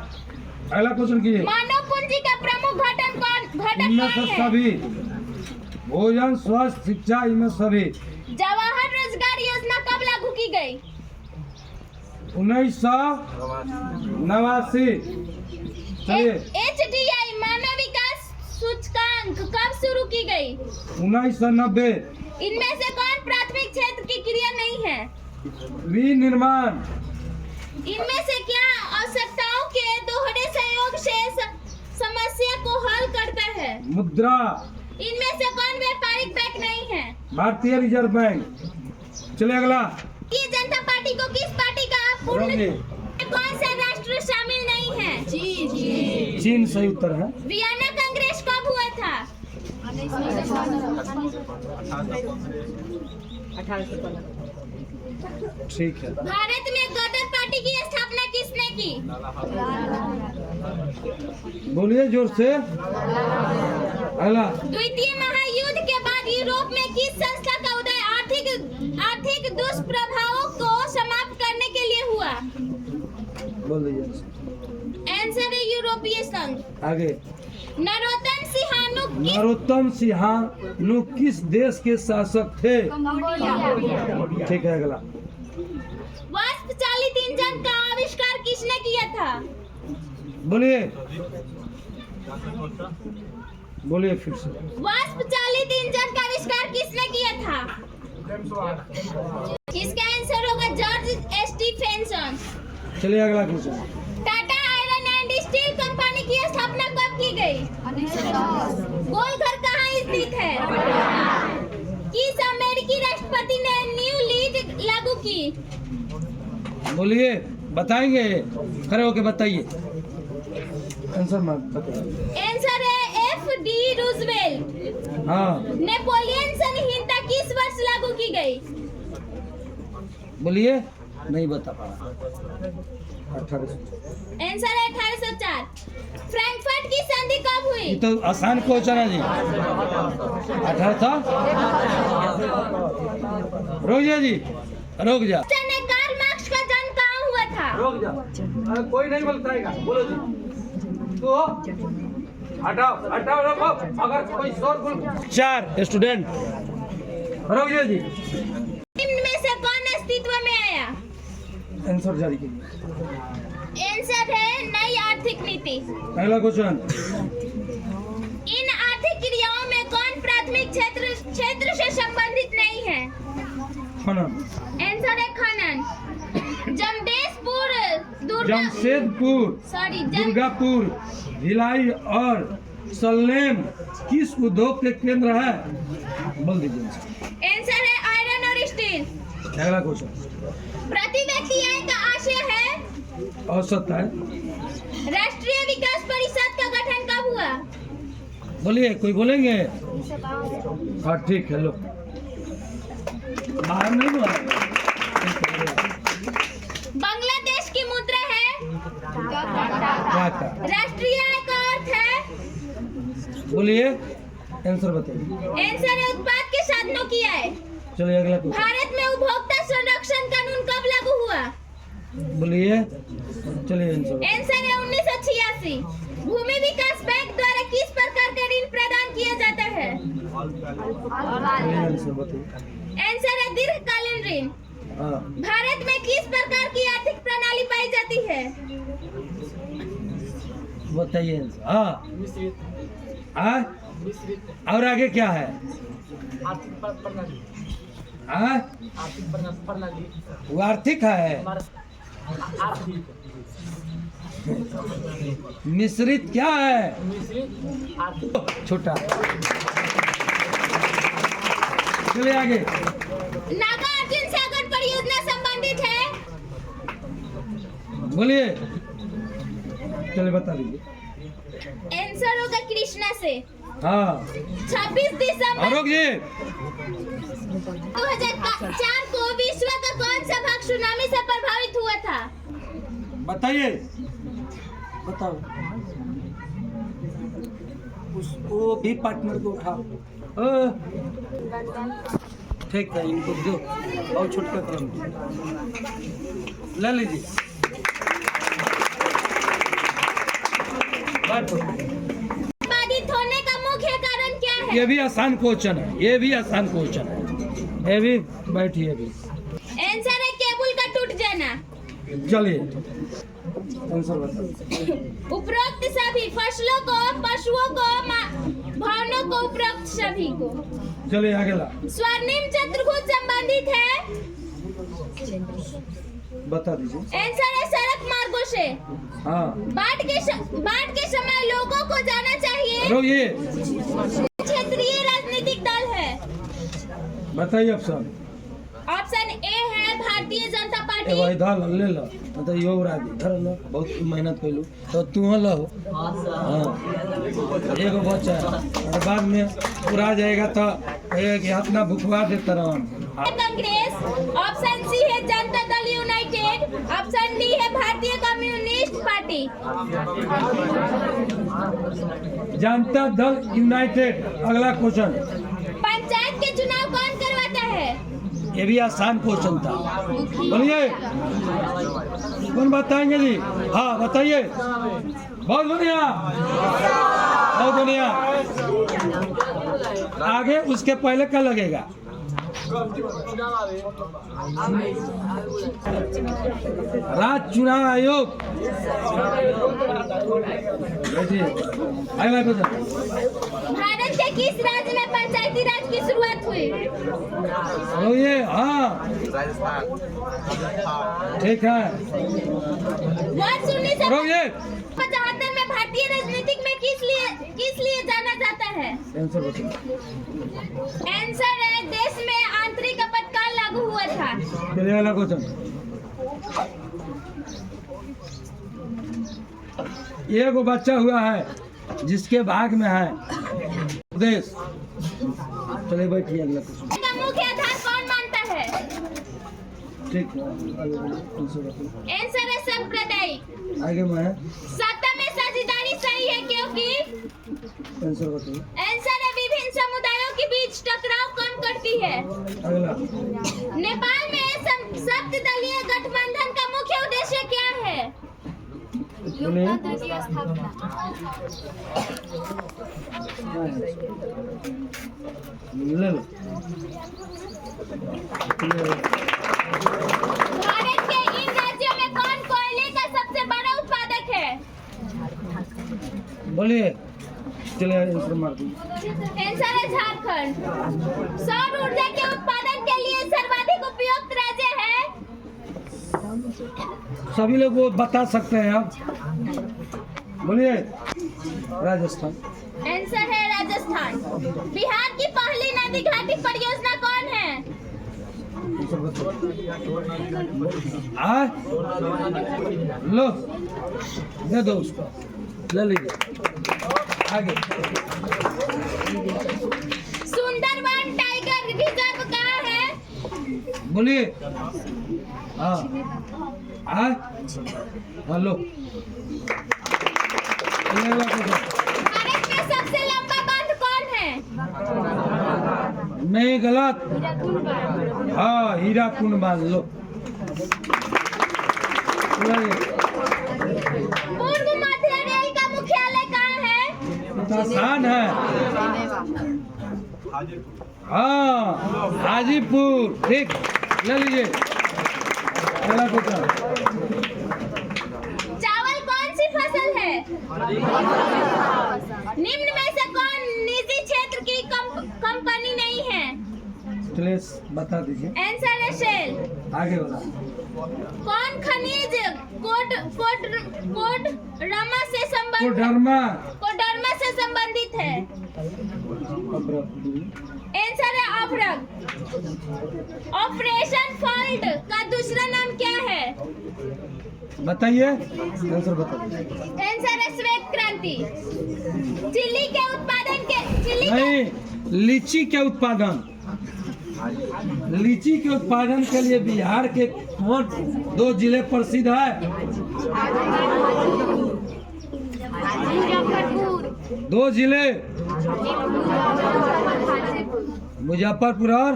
Speaker 1: अगला क्वेश्चन कीजिए।
Speaker 2: मानव पूंजी का प्रमुख घटक
Speaker 1: इनमें से
Speaker 2: कौन है?
Speaker 1: सभी, भोजन, स्वास्थ्य, शिक्षा, इनमें सभी।
Speaker 2: जवाहर रोजगार योजना कब लागू की गई?
Speaker 1: 1989। चलिए।
Speaker 2: HDI मानव विकास सूचकांक कब शुरू की गई?
Speaker 1: 1990।
Speaker 2: इनमें से कौन प्राथमिक क्षेत्र की क्रिया नहीं है?
Speaker 1: विनिर्माण।
Speaker 2: इनमें से क्या आवश्यकताओं के दोहरे सहयोग से समस्या को हल करता है?
Speaker 1: मुद्रा।
Speaker 2: इनमें से कौन व्यापारिक बैंक नहीं है?
Speaker 1: भारतीय रिजर्व बैंक। चलिए अगला।
Speaker 2: ये जनता पार्टी को किस पार्टी का पूर्ण
Speaker 1: बोलिए।
Speaker 2: कौन सा राष्ट्र शामिल नहीं है?
Speaker 1: चीन सही उत्तर है।
Speaker 2: वियना कांग्रेस कब हुआ था?
Speaker 4: 1815।
Speaker 1: ठीक है।
Speaker 2: भारत में गदर पार्टी की स्थापना किसने की?
Speaker 1: बोलिए जोर से। अगला।
Speaker 2: द्वितीय महायुद्ध के बाद यूरोप में किस संस्था का उदय आर्थिक दुष्प्रभावों को समाप्त करने के लिए हुआ?
Speaker 1: बोल दीजिए।
Speaker 2: आंसर है यूरोपीय संघ।
Speaker 1: आगे।
Speaker 2: नरोत्तम
Speaker 1: सिंहानु किस देश के शासक थे? ठीक है अगला।
Speaker 2: वाष्प चालित इंजन का आविष्कार किसने किया था?
Speaker 1: बोलिए। बोलिए फिर से।
Speaker 2: वाष्प चालित इंजन का आविष्कार किसने किया था? इसका आंसर होगा जॉर्ज स्टीफेंसन।
Speaker 1: चलिए अगला question.
Speaker 2: Tata iron and steel company की स्थापना कब की गई?
Speaker 4: 1910।
Speaker 2: गोलघर कहाँ स्थित है? किस अमेरिकी राष्ट्रपति ने न्यू लीज लागू की?
Speaker 1: बोलिए, बताएंगे, खड़े होके बताइए। आंसर मत बताइए।
Speaker 2: आंसर है FD रूजवेल्ट।
Speaker 1: हाँ
Speaker 2: नेपोलियन संहिता किस वर्ष लागू की गई?
Speaker 3: बोलिए, नहीं बता पा रहा।
Speaker 1: 1800।
Speaker 2: आंसर है 1804। फ्रैंकफर्ट की संधि कब हुई?
Speaker 3: ये तो आसान क्वेश्चन है जी। 1800 रुक जा जी, रुक जा।
Speaker 2: ने कार्ल मार्क्स का जन्म कहाँ हुआ था?
Speaker 1: रुक जा, कोई नहीं बोलता बोलो जी। तो हटाओ हटाओ रखो, अगर कोई शोर बोल 4 स्टूडेंट रुक जा जी।
Speaker 2: निम्न में से कौन अस्तित्व में आया?
Speaker 1: आंसर जारी कीजिए।
Speaker 2: आंसर है नई आर्थिक नीति।
Speaker 1: पहला क्वेश्चन,
Speaker 2: इन आर्थिक क्रियाओं में कौन प्राथमिक क्षेत्र से संबंधित नहीं है?
Speaker 1: खनन।
Speaker 2: आंसर है खनन। जमशेदपुर
Speaker 1: दुर्गापुर, भिलाई और सलेम किस उद्योग के केंद्र है? बोल दीजिए।
Speaker 2: आंसर है आयरन और स्टील।
Speaker 1: अगला क्वेश्चन,
Speaker 2: प्रति व्यक्ति आय का आशय है?
Speaker 1: औसत है।
Speaker 2: राष्ट्रीय विकास परिषद का गठन कब हुआ?
Speaker 3: बोलिए, कोई बोलेंगे?
Speaker 1: हाँ ठीक है, लो बाहर नहीं बोला।
Speaker 2: बांग्लादेश की मुद्रा है?
Speaker 1: क्या था?
Speaker 2: राष्ट्रीय आय का अर्थ है?
Speaker 3: बोलिए, आंसर बताइए।
Speaker 2: आंसर है उत्पाद के साधनों की आय।
Speaker 3: चलिए अगला क्वेश्चन।
Speaker 2: भारत में उपभोक्ता संरक्षण कानून कब लागू हुआ?
Speaker 3: बोलिए, चलिए आंसर।
Speaker 2: आंसर है 1986। भूमि विकास बैंक द्वारा किस प्रकार का ऋण प्रदान किया जाता है?
Speaker 3: चलिए आंसर बताइए।
Speaker 2: आंसर है दीर्घकालीन ऋण।
Speaker 3: हाँ,
Speaker 2: भारत में किस प्रकार की आर्थिक प्रणाली पाई जाती है?
Speaker 3: बताइए आंसर। हाँ,
Speaker 5: मिश्रित
Speaker 3: हाँ,
Speaker 5: मिश्रित
Speaker 3: और आगे क्या है?
Speaker 5: आर्थिक प्रणाली,
Speaker 3: हाँ,
Speaker 5: आर्थिक प्रणाली
Speaker 3: वो आर्थिक है।
Speaker 5: हमारा आर्थिक
Speaker 3: मिश्रित क्या है?
Speaker 5: मिश्रित आर्थिक
Speaker 3: छोटा। चलिए आगे।
Speaker 2: नागार्जुन सागर परियोजना संबंधित है?
Speaker 3: बोलिए,
Speaker 1: चलिए बता दीजिए।
Speaker 2: आंसर होगा कृष्णा से।
Speaker 1: हाँ
Speaker 2: 26 दिसंबर
Speaker 3: और रुक जी।
Speaker 2: 2004 को विश्व का कौन सा भाग सुनामी से प्रभावित हुआ था?
Speaker 3: बताइए, बताओ। उसको भी पार्टनर को उठाओ। ठीक है, इनको दो और छुटका करो, ले लीजिए।
Speaker 2: बाधित होने का मुख्य कारण क्या है?
Speaker 3: ये भी आसान क्वेश्चन है, ये भी आसान क्वेश्चन है। ये भी बैठिए अभी।
Speaker 2: आंसर है केबल का टूट जाना।
Speaker 1: चलिए आंसर बताओ।
Speaker 2: उपरोक्त सभी फसलों को, पशुओं को, भवनों को, उपरोक्त सभी को।
Speaker 1: चलिए आगे ला
Speaker 2: स्वर्णिम चतुर्भुज संबंधित है?
Speaker 1: बता दीजिए।
Speaker 2: आंसर है सड़क मार्गों से।
Speaker 1: हाँ
Speaker 2: बाढ़ के समय लोगों को जाना चाहिए।
Speaker 3: रुकिए,
Speaker 2: क्षेत्रीय राजनीतिक दल है?
Speaker 1: बताइए ऑप्शन।
Speaker 2: ऑप्शन ए है भारतीय जनता पार्टी।
Speaker 3: एगो इधर ले लो, मतलब यो उड़ा दी, इधर लो, बहुत मेहनत कैलू तो तू लो। हाँ, एगो बच्चा है, और बाद में उड़ा जाएगा तो एक अपना भुखवा देता रहो।
Speaker 2: कांग्रेस। ऑप्शन सी है Janata Dal United. Option D है भारतीय communist party.
Speaker 1: Janata Dal United. अगला क्वेश्चन।
Speaker 2: पंचायत के चुनाव कौन करवाता है?
Speaker 3: ये भी आसान क्वेश्चन था।
Speaker 1: बोलिए कौन बताएंगे जी? हाँ बताइए। बहुत बढ़िया, बहुत बढ़िया। आगे उसके पहले क्या लगेगा? राज्य चुनाव आयोग। बैठिए। अगला क्वेश्चन।
Speaker 2: भारत के किस राज्य में पंचायती राज की शुरुआत हुई?
Speaker 1: बोलिए। हाँ ठीक है।
Speaker 2: वर्ष 1975
Speaker 1: रोइए।
Speaker 2: में भारतीय राजनीतिक में किस लिए जाना जाता है?
Speaker 1: आंसर बताइए।
Speaker 2: आंसर है देश में आंतरिक आपातकाल लागू हुआ था।
Speaker 1: चलिए अगला क्वेश्चन। एगो बच्चा हुआ है जिसके भाग में है देश,
Speaker 3: चलिए बैठिए अगला क्वेश्चन।
Speaker 2: का मुख्य आधार कौन मानता है?
Speaker 3: ठीक है आगे बोलिए, आंसर बताइए।
Speaker 2: आंसर है सांप्रदायिक।
Speaker 3: आगे मैं
Speaker 2: सत्ता में साझेदारी सही है क्योंकि
Speaker 3: आंसर बताइए।
Speaker 2: आंसर है विभिन्न समुदायों के बीच टकराव कम करती है।
Speaker 3: अगला
Speaker 2: नेपाल में सप्तदलीय गठबंधन का मुख्य उद्देश्य क्या है?
Speaker 3: बोलिए।
Speaker 4: लोकतंत्र की स्थापना।
Speaker 3: ले लो।
Speaker 2: भारत के इन राज्यों में कौन कोयले का सबसे बड़ा उत्पादक है?
Speaker 3: बोलिए। चलिए आंसर मार दीजिए।
Speaker 2: आंसर है झारखंड। सौर ऊर्जा के उत्पादन के लिए सर्वाधिक उपयुक्त राज्य है?
Speaker 3: सभी लोग वो बता सकते हैं आप। बोलिए। राजस्थान।
Speaker 2: आंसर है राजस्थान। बिहार की पहली नदी घाटी परियोजना कौन है?
Speaker 3: आंसर बताइए। लो दे दो उसको, ले लीजिए। आगे
Speaker 2: सुंदरवन टाइगर रिजर्व कहाँ है?
Speaker 3: बोलिए। हाँ हेलो।
Speaker 2: भारत में सबसे लंबा बांध कौन है?
Speaker 3: नहीं गलत। हाँ हीराकुंड बांध लो।
Speaker 2: पूर्व मध्य रेल का मुख्यालय कहाँ है?
Speaker 3: आसान है। हाँ हाजीपुर। ठीक ले लीजिए। अगला क्वेश्चन।
Speaker 2: चावल कौन सी फसल है? निम्न में से कौन निजी क्षेत्र की कंपनी नहीं है?
Speaker 3: चलिए बता दीजिए।
Speaker 2: आंसर है शेल।
Speaker 3: आगे वाला।
Speaker 2: कौन खनिज कोडरमा से संबंधित है? आंसर है अभ्रक। ऑपरेशन फ्लड का दूसरा नाम क्या है?
Speaker 3: बताइए। आंसर बताइए।
Speaker 2: आंसर है श्वेत क्रांति। चिल्ली के उत्पादन के
Speaker 3: नहीं, लीची के उत्पादन। लीची के उत्पादन के लिए बिहार के कौन 2 जिले प्रसिद्ध है?
Speaker 4: मुजफ्फरपुर।
Speaker 3: 2 जिले मुजफ्फरपुर और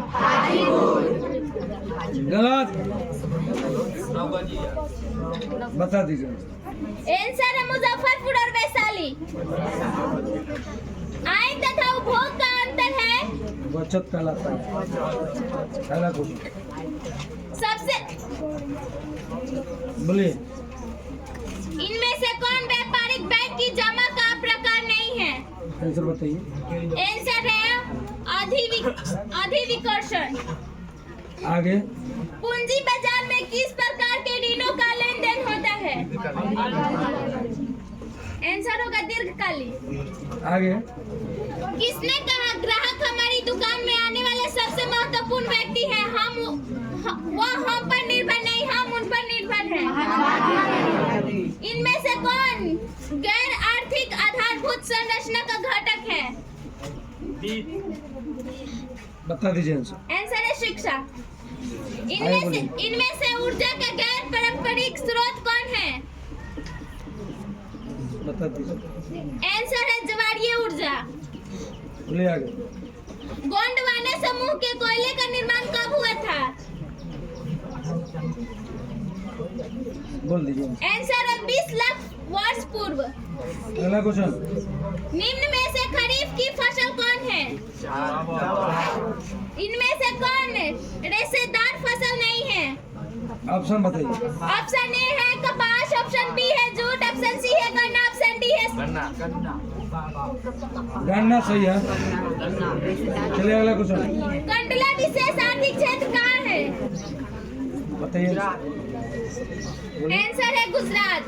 Speaker 3: गलत। बता दीजिए।
Speaker 2: आंसर है मुजफ्फरपुर और वैशाली। आय तथा उपभोग का अंतर है?
Speaker 3: बचत कहलाता है। पहला क्वेश्चन
Speaker 2: सबसे
Speaker 3: बोलिए।
Speaker 2: इनमें से कौन व्यापारिक बैंक की जमा का प्रकार नहीं है?
Speaker 3: आंसर बताइए।
Speaker 2: आंसर है अधिविकर्षण।
Speaker 3: आगे
Speaker 2: पूंजी बाजार में किस प्रकार के ऋणों का लेन देन होता है? आंसर होगा दीर्घकालीन।
Speaker 3: आगे
Speaker 2: किसने कहा ग्राहक हमारी दुकान में आने वाले सबसे महत्वपूर्ण व्यक्ति है? वो हम पर निर्भर नहीं, हम उन पर निर्भर हैं। इनमें से कौन गैर आर्थिक आधारभूत संरचना का घटक है?
Speaker 3: बता दीजिए आंसर।
Speaker 2: आंसर है शिक्षा। इनमें से ऊर्जा का गैर पारंपरिक स्रोत कौन है?
Speaker 3: बता दीजिए।
Speaker 2: आंसर है ज्वारीय ऊर्जा।
Speaker 3: बोलिए आगे।
Speaker 2: गोंडवाना समूह के कोयले का निर्माण कब हुआ था?
Speaker 3: बोल दीजिए।
Speaker 2: आंसर है 20 लाख वर्ष पूर्व।
Speaker 3: अगला क्वेश्चन।
Speaker 2: निम्न में से खरीफ की फसल कौन है? इनमें से कौन रेशेदार फसल नहीं है?
Speaker 3: ऑप्शन बताइए।
Speaker 2: ऑप्शन ए है कपास, ऑप्शन बी है जूट, ऑप्शन सी है गन्ना, ऑप्शन डी है
Speaker 3: गन्ना सही है। चलिए अगला क्वेश्चन।
Speaker 2: कंडला विशेष आर्थिक क्षेत्र कहाँ है?
Speaker 3: बताइए।
Speaker 2: आंसर है गुजरात।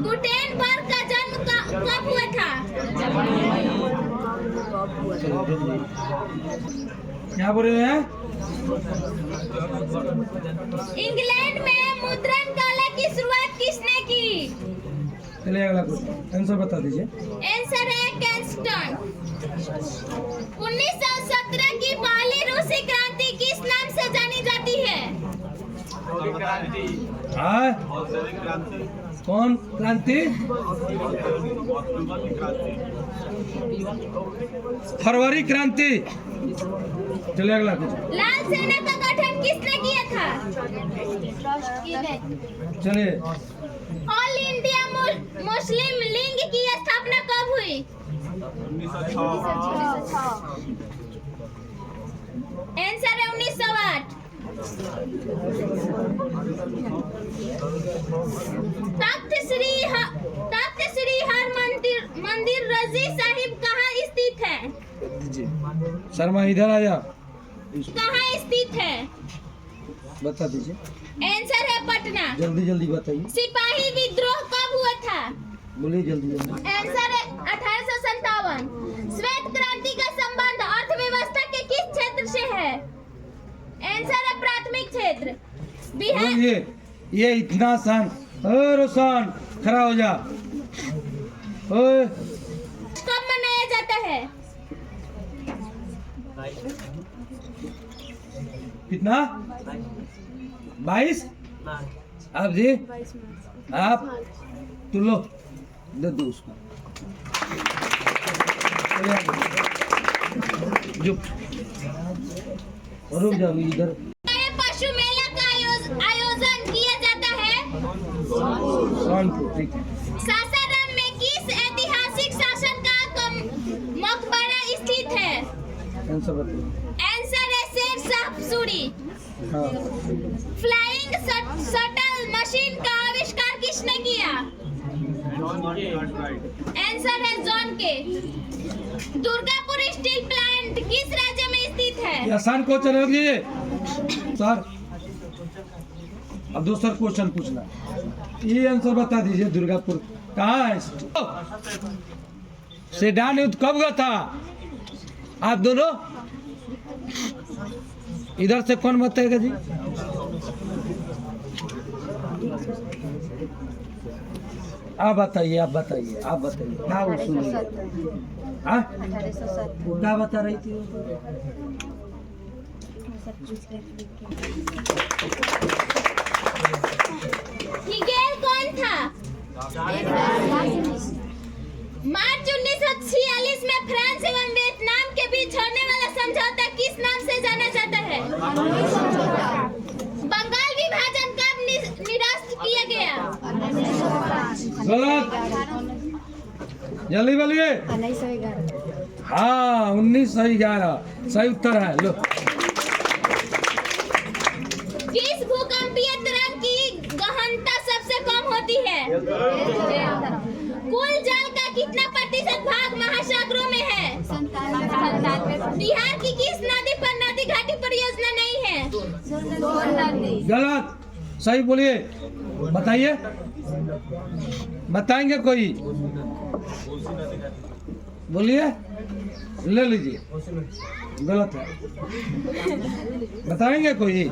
Speaker 2: गुटेनबर्ग का जन्म कब हुआ था?
Speaker 3: क्या बोल रहे हैं?
Speaker 2: इंग्लैंड में मुद्रण कला की शुरुआत किसने की?
Speaker 3: चलिए अगला क्वेश्चन। आंसर बता दीजिए।
Speaker 2: आंसर है कैल्स्टन। 1917 की पहली रूसी क्रांति किस नाम से जानी जाती है?
Speaker 1: हाँ कौन क्रांति? फरवरी क्रांति। चलिए अगला कुछ।
Speaker 2: लाल सेना का गठन किसने किया था?
Speaker 1: चलिए
Speaker 2: ऑल इंडिया मुस्लिम लीग की स्थापना कब हुई?
Speaker 4: 1906
Speaker 2: आंसर है 1908। तख्त श्री हर मंदिर रजी साहिब कहाँ स्थित है?
Speaker 1: शर्मा इधर आ जा,
Speaker 2: कहाँ स्थित है?
Speaker 1: बता दीजिए,
Speaker 2: आंसर है पटना।
Speaker 1: जल्दी जल्दी बताइए,
Speaker 2: सिपाही विद्रोह कब हुआ था?
Speaker 1: बोलिए जल्दी जल्दी।
Speaker 2: आंसर है 1857। श्वेत क्रांति का संबंध अर्थव्यवस्था के किस क्षेत्र से है? आंसर है प्राथमिक क्षेत्र। बिहार।
Speaker 1: ये इतना आसान। रोशन खड़ा हो जा। ओए
Speaker 2: कब मनाया जाता है?
Speaker 1: कितना? 22। आप जी, आप तू लो, दे दो उसको। रुक जाओ इधर।
Speaker 2: पशु मेला का आयोजन किया जाता है?
Speaker 1: सोनपुर, ठीक है।
Speaker 2: सासाराम में किस ऐतिहासिक शासन का मकबरा स्थित है?
Speaker 1: आंसर बताइए।
Speaker 2: आंसर है शेर शाह सूरी।
Speaker 1: हाँ
Speaker 2: फ्लाइंग शटल मशीन का आविष्कार किसने किया? आंसर है जॉन के। दुर्गापुर स्टील प्लांट किस राज्य में स्थित है?
Speaker 1: ये आसान क्वेश्चन है जी सर। अब दूसरा क्वेश्चन पूछना, ये आंसर बता दीजिए। दुर्गापुर कहाँ है? सेडान युद्ध कब हुआ था? आप दोनों इधर से कौन बताएगा जी? आप बताइए, आप बताइए, आप बताइए क्या वो सुनिए। हाँ वो क्या बता रही थी?
Speaker 2: हिगेल कौन था? मार्च 1946 में फ्रांस एवं वियतनाम के बीच होने वाला समझौता किस नाम से जाना जाता है? बंगाल विभाजन कब निरस्त किया गया?
Speaker 1: गलत, जल्दी बोलिए।
Speaker 4: 1911
Speaker 1: हाँ 1911 सही उत्तर है। लो
Speaker 2: किस भूकंपीय तरंग की गहनता सबसे कम होती है? कुल जल का कितना प्रतिशत भाग महासागरों में है? 97। बिहार की किस नदी पर नदी घाटी परियोजना नहीं है?
Speaker 1: गलत, सही बोलिए, बताइए, बताएंगे कोई? बोलिए, ले लीजिए। गलत है, बताएंगे कोई?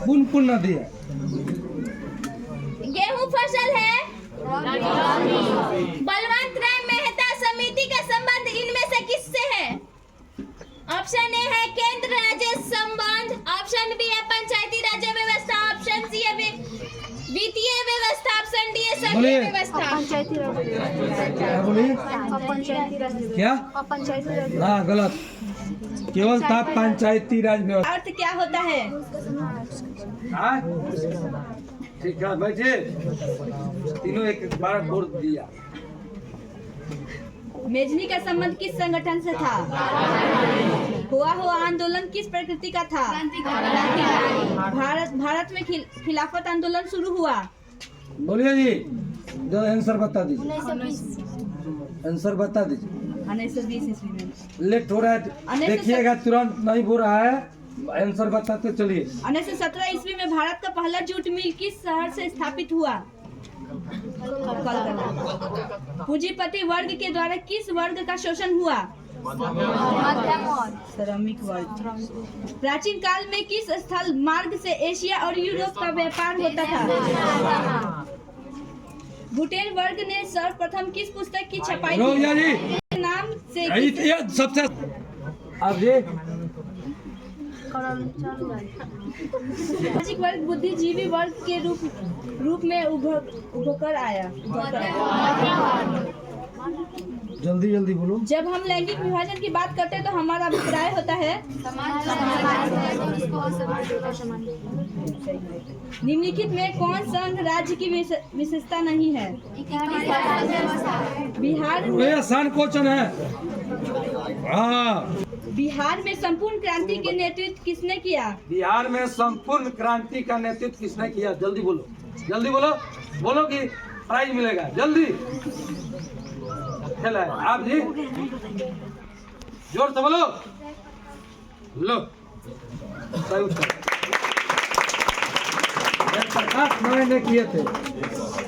Speaker 1: पुनपुन नदी है।
Speaker 2: गेहूं फसल है? बलवंत राय मेहता समिति का संबंध इनमें से किससे है? ऑप्शन ए है केंद्र राज्य संबंध, ऑप्शन बी है पंचायती राज्य व्यवस्था, ऑप्शन सी है वित्तीय व्यवस्था, ऑप्शन डी है संघीय
Speaker 1: बोलिए।
Speaker 2: व्यवस्था।
Speaker 4: पंचायती राज
Speaker 1: क्या बोलिए?
Speaker 4: पंचायती राज
Speaker 1: क्या?
Speaker 4: पंचायती राज
Speaker 1: हाँ गलत, केवल था पंचायती राज व्यवस्था।
Speaker 2: अर्थ क्या होता है?
Speaker 1: हाँ? ठीक है बैठे, तीनों एक बार बोल दिया।
Speaker 6: मेजनी का संबंध किस संगठन से था? हुआ आंदोलन किस प्रकृति का था? भारत में खिलाफत आंदोलन शुरू हुआ।
Speaker 1: बोलिए जी, जो आंसर बता दीजिए,
Speaker 4: 1920
Speaker 1: आंसर बता दीजिए।
Speaker 6: 1920 ईस्वी में।
Speaker 1: लेट हो रहा है, देखिएगा तुरंत नहीं बोल रहा है, आंसर बताते चलिए।
Speaker 6: 1917 ईस्वी में भारत का पहला जूट मिल किस शहर से स्थापित हुआ? कलकत्ता। पूंजीपति वर्ग के द्वारा किस वर्ग का शोषण हुआ?
Speaker 4: मध्यम वर्ग
Speaker 6: श्रमिक वर्ग। प्राचीन काल में किस स्थल मार्ग से एशिया और यूरोप का व्यापार होता था? गुटेनबर्ग ने सर्वप्रथम किस पुस्तक की छपाई
Speaker 1: रोक
Speaker 6: की?
Speaker 1: जा जी।
Speaker 6: नाम नाम से
Speaker 1: ये सबसे अब ये
Speaker 6: सामाजिक वर्ग बुद्धिजीवी वर्ग के रूप में उभर आया।
Speaker 3: जल्दी जल्दी बोलो।
Speaker 6: जब हम लैंगिक विभाजन की बात करते हैं तो हमारा अभिप्राय होता है निम्नलिखित में कौन संघ राज्य की विशेषता नहीं है? बिहार
Speaker 1: ये
Speaker 6: में
Speaker 1: आसान क्वेश्चन है। हाँ,
Speaker 6: बिहार में संपूर्ण क्रांति के नेतृत्व किसने किया?
Speaker 1: बिहार में संपूर्ण क्रांति का नेतृत्व किसने किया? जल्दी बोलो, जल्दी बोलो, बोलो कि प्राइज मिलेगा। जल्दी खेला है आप जी, जोर से बोलो। लो सही उत्तर। प्रकाश नारायण ने किए थे।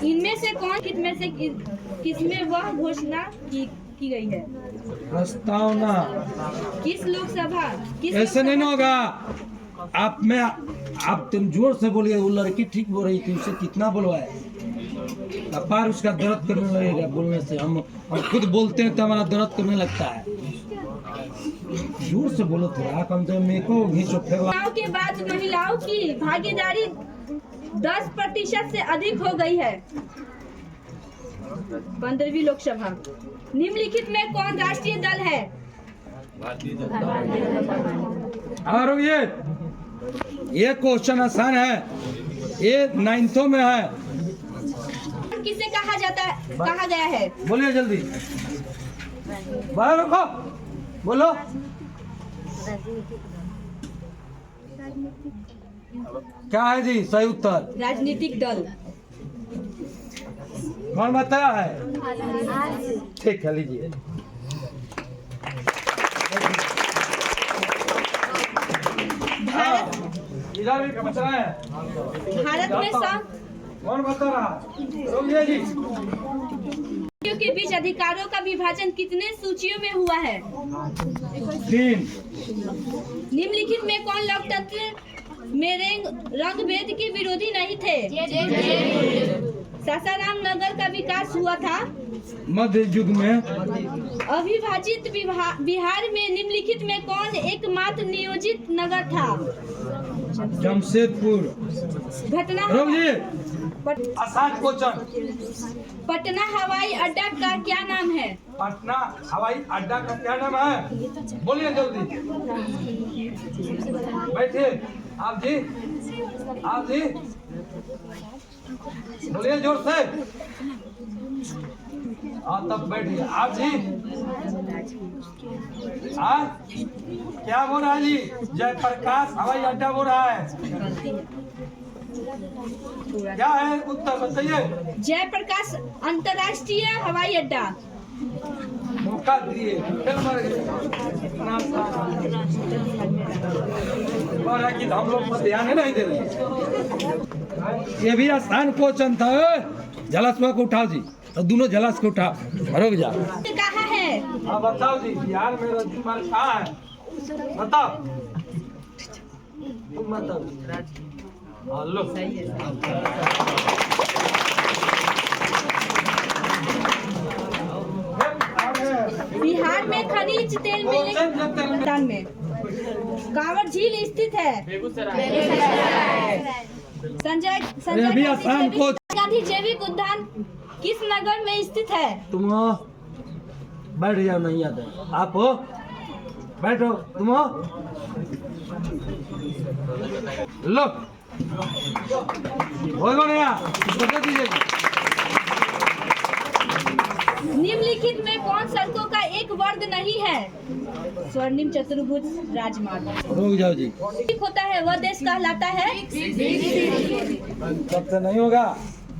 Speaker 6: इनमें से कौन किसमें वह घोषणा की गई है?
Speaker 1: प्रस्तावना।
Speaker 6: किस लोकसभा
Speaker 1: ऐसे नहीं ना होगा। आप तुम जोर से बोलिए। वो लड़की ठीक बोल रही थी, उसे कितना बुलवाए, कपार उसका दर्द करने लगेगा बोलने से। हम खुद बोलते हैं तो हमारा दर्द करने लगता है। जोर से बोलो थोड़ा, कम से कम मेरे को घींचो फेंको।
Speaker 6: चुनाव के बाद महिलाओं की भागीदारी 10% से अधिक हो गई है। 15वीं लोकसभा। निम्नलिखित में कौन राष्ट्रीय दल है?
Speaker 1: और ये क्वेश्चन आसान है, ये 9th में है।
Speaker 6: किसे कहा गया है?
Speaker 1: बोलिए जल्दी, बाहर रखो, बोलो। क्या है जी सही उत्तर?
Speaker 6: राजनीतिक दल।
Speaker 1: कौन बताया है? ठीक है, लीजिए। इधर भी बचा है।
Speaker 6: भारत में
Speaker 1: कौन बता रहा? रोकिए जी।
Speaker 6: के बीच अधिकारों का विभाजन कितने सूचियों में हुआ है?
Speaker 1: 3।
Speaker 6: निम्नलिखित में कौन लोकतंत्र में रंग भेद के विरोधी नहीं थे? सासाराम नगर का विकास हुआ था
Speaker 1: मध्य युग में।
Speaker 6: अविभाजित बिहार में निम्नलिखित में कौन एकमात्र नियोजित नगर था?
Speaker 1: जमशेदपुर।
Speaker 6: घटना
Speaker 1: रोकिए, आसान क्वेश्चन।
Speaker 6: पटना हवाई अड्डा का क्या नाम है?
Speaker 1: पटना हवाई अड्डा का क्या नाम है? बोलिए जल्दी। बैठिए आप जी, आप जी बोलिए जोर से। तब बैठिए आप जी। क्या बोल रहा है जी? जयप्रकाश हवाई अड्डा बोल रहा है। क्या है उत्तर बताइए।
Speaker 6: जयप्रकाश अंतर्राष्ट्रीय हवाई अड्डा।
Speaker 1: मौका दिए, फिर मर गए। कि हम लोग पर ध्यान नहीं दे रहे। ये भी आसान क्वेश्चन था। झलसुआ को उठाओ जी, तो दोनों झलस को उठाओ। रुक जा।
Speaker 6: कहाँ है?
Speaker 1: हाँ बताओ जी, बिहार में राज्यपाल कहाँ है? बताओ। तुम बताओ। हेलो।
Speaker 6: बिहार में खनिज तेल मिलने में कांवर झील स्थित है। संजय गांधी जैविक उद्यान किस नगर में स्थित है?
Speaker 3: तुम बैठ जाओ, नहीं आता है। आप हो, बैठो। तुम हो,
Speaker 1: लो बोलो नया बता दीजिए।
Speaker 6: निम्नलिखित में कौन सड़कों का एक वर्ग नहीं है? स्वर्णिम चतुर्भुज राजमार्ग।
Speaker 1: रुक जाओ जी।
Speaker 6: ठीक होता है वह देश कहलाता है?
Speaker 1: सबसे नहीं होगा।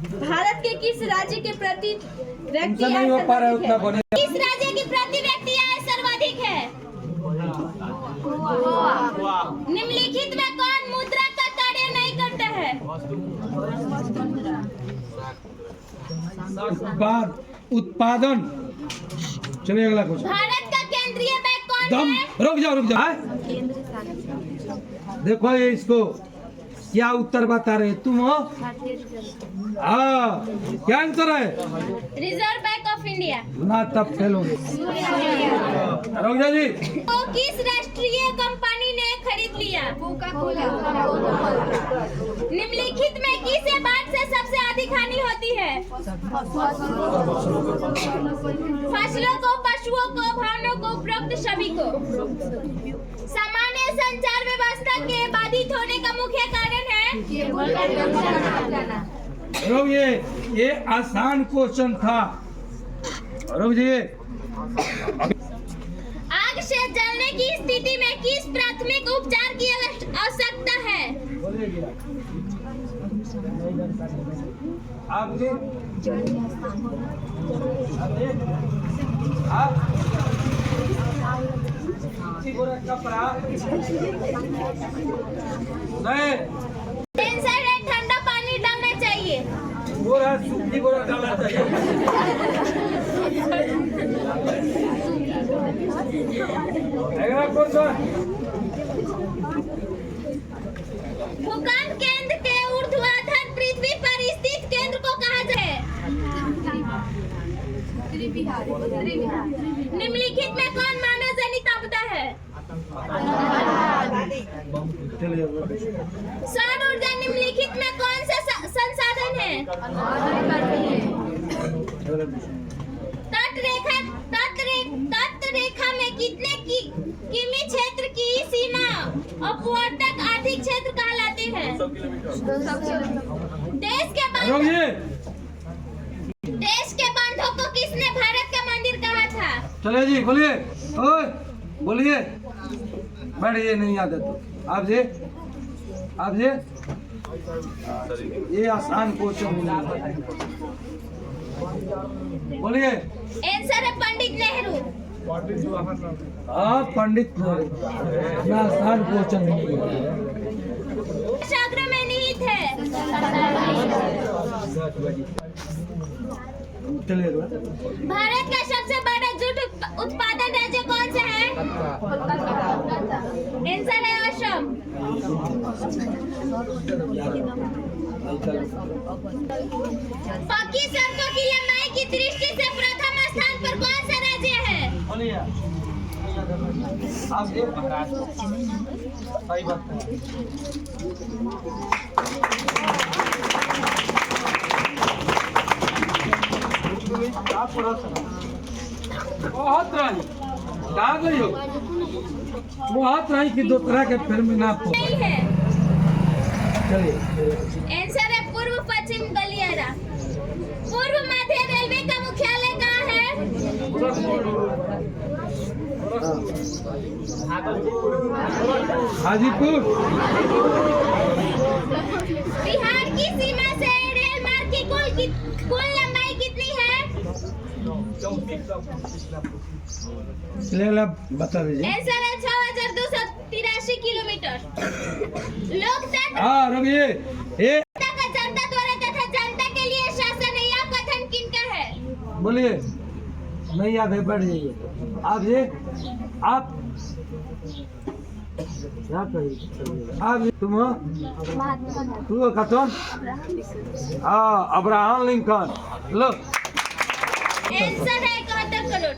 Speaker 6: भारत के किस राज्य के प्रति व्यक्ति
Speaker 1: तुमसे नहीं हो पा रहा है उतना बोले।
Speaker 2: किस राज्य की प्रति व्यक्ति आय सर्वाधिक है? निम्नलिखित में कौन मुद्रा का कार्य नहीं करता है?
Speaker 1: उत्पादन। चलिए अगला क्वेश्चन।
Speaker 2: भारत का केंद्रीय बैंक कौन
Speaker 1: दम।
Speaker 2: है?
Speaker 1: रुक जाओ, रुक जाओ। देखो ये इसको क्या उत्तर बता रहे तुम हो? हाँ, क्या आंसर है?
Speaker 2: Reserve bank of of India.
Speaker 1: ना तब फेल होंगे। रुक जा जी।
Speaker 2: तो किस राष्ट्रीय कंपनी ने खरीद लिया? निम्नलिखित में किसे बात से सबसे अधिक हानि होती है? फसलों को, पशुओं को, वाहनों को, उपरोक्त सभी को। सामान्य संचार व्यवस्था के बाधित होने का मुख्य कारण है?
Speaker 1: रुक ये आसान क्वेश्चन था। रुक जी।
Speaker 2: आग से जलने की स्थिति में किस प्राथमिक उपचार की आवश्यकता है?
Speaker 1: आप जी। आप कपड़ा नहीं
Speaker 2: आंसर है ठंडा पानी डालना चाहिए।
Speaker 1: बोरा सूखी बोरा डालना चाहिए। अगला क्वेश्चन।
Speaker 2: भूकंप केंद्र के ऊर्ध्वाधर पृथ्वी पर स्थित केंद्र को कहा जाए? निम्नलिखित में कौन मानव जनित आपदा है? सौर ऊर्जा निम्नलिखित में कौन सा संसाधन है? तट रेखा में कितने किमी क्षेत्र की सीमा अपवर्तक आर्थिक क्षेत्र कहलाते हैं? देश के बांधों को किसने भारत का मंदिर कहा था?
Speaker 1: चले जी बोलिए। ओए बोलिए। बैठिए, नहीं याद है तो आप जी। ये आसान क्वेश्चन बोलिए।
Speaker 2: आंसर है पंडित नेहरू।
Speaker 1: हाँ पंडित इतना आसान क्वेश्चन
Speaker 2: सागर में निहित है।
Speaker 1: चलिए।
Speaker 2: भारत का सबसे बड़ा जूट उत्पादन राज्य कौन सा है? आंसर है असम। पक्की सड़कों की लंबाई की दृष्टि से प्रथम स्थान पर कौन सा राज्य है?
Speaker 1: आप सही बात है। बहुत रानी कहाँ गई हो? बहुत रानी की दो तरह के फिल्म ना आपको।
Speaker 2: नहीं है।
Speaker 1: चलिए।
Speaker 2: आंसर है पूर्व पश्चिम गलियारा। पूर्व मध्य रेलवे का मुख्यालय कहाँ है?
Speaker 1: हाजीपुर।
Speaker 2: बिहार की सीमा से रेल मार्ग की कुल लंबाई कितनी है?
Speaker 1: चलिए बता दीजिए।
Speaker 2: आंसर है 6283 किलोमीटर। लोकतंत्र
Speaker 1: हाँ रुकिए।
Speaker 2: का जनता द्वारा तथा जनता के लिए शासन है, यह कथन किनका है?
Speaker 1: बोलिए। नहीं याद है, बैठ जाइए। आप जी। आप क्या कहिए? आप तुम कथन। हाँ अब्राहम लिंकन। लो।
Speaker 2: आंसर है 71 करोड़।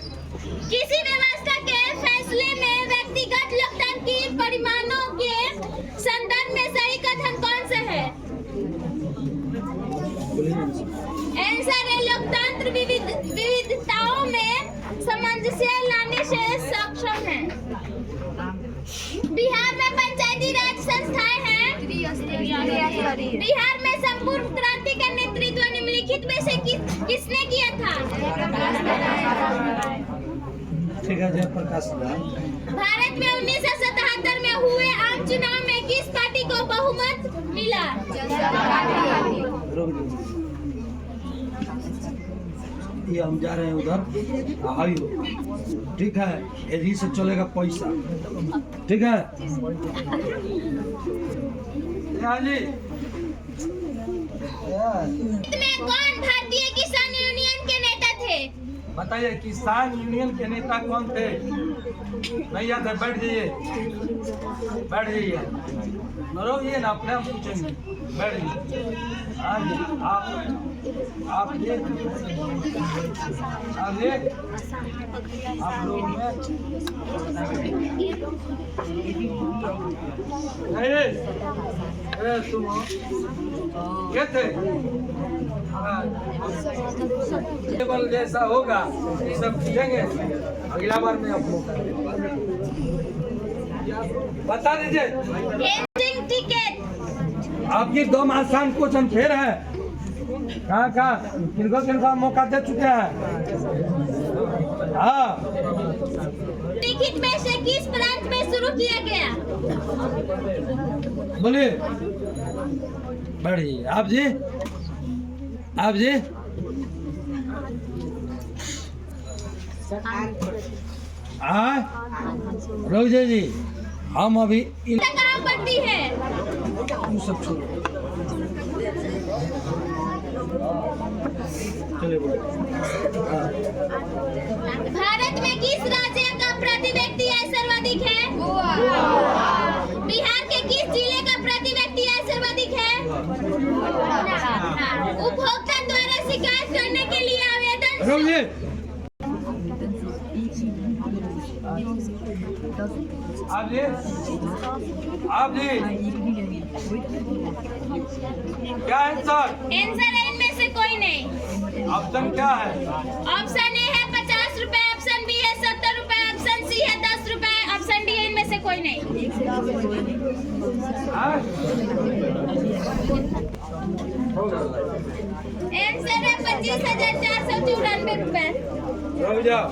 Speaker 2: किसी व्यवस्था के फैसले में व्यक्तिगत लोकतंत्र की परिमाणों के संदर्भ में सही कथन कौन सा है? आंसर है लोकतंत्र विविधताओं में सामंजस्य लाने से सक्षम है। बिहार में पंचायती राज संस्थाएं हैं। बिहार में संपूर्ण क्रांति का नेतृत्व निम्नलिखित में से किसने किया था?
Speaker 1: ठीक है जयप्रकाश राम।
Speaker 2: भारत में 1977 में हुए आम चुनाव में किस पार्टी को बहुमत मिला?
Speaker 1: ये हम जा रहे हैं उधर। आई हो ठीक है, यही से चलेगा पैसा। ठीक है जी।
Speaker 2: में कौन भारतीय किसान यूनियन के नेता थे?
Speaker 1: बताइए किसान यूनियन के नेता कौन थे? नहीं याद है? बैठ जाइए, बैठ जाइए, नरोइए ना, अपने हम पूछेंगे। बैठ जाइए। हाँ जी, आप ये आप लोगों में नहीं, तुम हो? क्या थे? टेबल जैसा होगा ये सब पूछेंगे अगला बार में। आप लोग बता दीजिए।
Speaker 2: Entry ticket.
Speaker 1: आपकी 2 आसान क्वेश्चन फिर है। कहाँ किनको मौका दे चुके हैं? हाँ,
Speaker 2: टिकट में से किस प्रांत में शुरू किया गया?
Speaker 1: बोलिए। बढ़िए। आप जी, आप जी? रोजे जी, हम अभी
Speaker 2: कहाँ पड़ती है?
Speaker 1: सब छोड़ चले बोलो।
Speaker 2: भारत में किस राज्य का प्रति व्यक्ति आय सर्वाधिक है? बिहार के किस जिले का प्रति व्यक्ति आय सर्वाधिक है? उपभोक्ता द्वारा शिकायत करने के लिए आवेदन।
Speaker 1: रोजे, आप जी, आप जी, क्या आंसर?
Speaker 2: आंसर है इनमें से कोई नहीं।
Speaker 1: ऑप्शन क्या है?
Speaker 2: ऑप्शन ए है 50 रुपए, ऑप्शन बी है 70 रुपए, ऑप्शन सी है 10 रुपए, ऑप्शन डी है इनमें से कोई नहीं।
Speaker 1: हाँ?
Speaker 2: आंसर है 25,494 रुपए।
Speaker 1: रुक जाओ।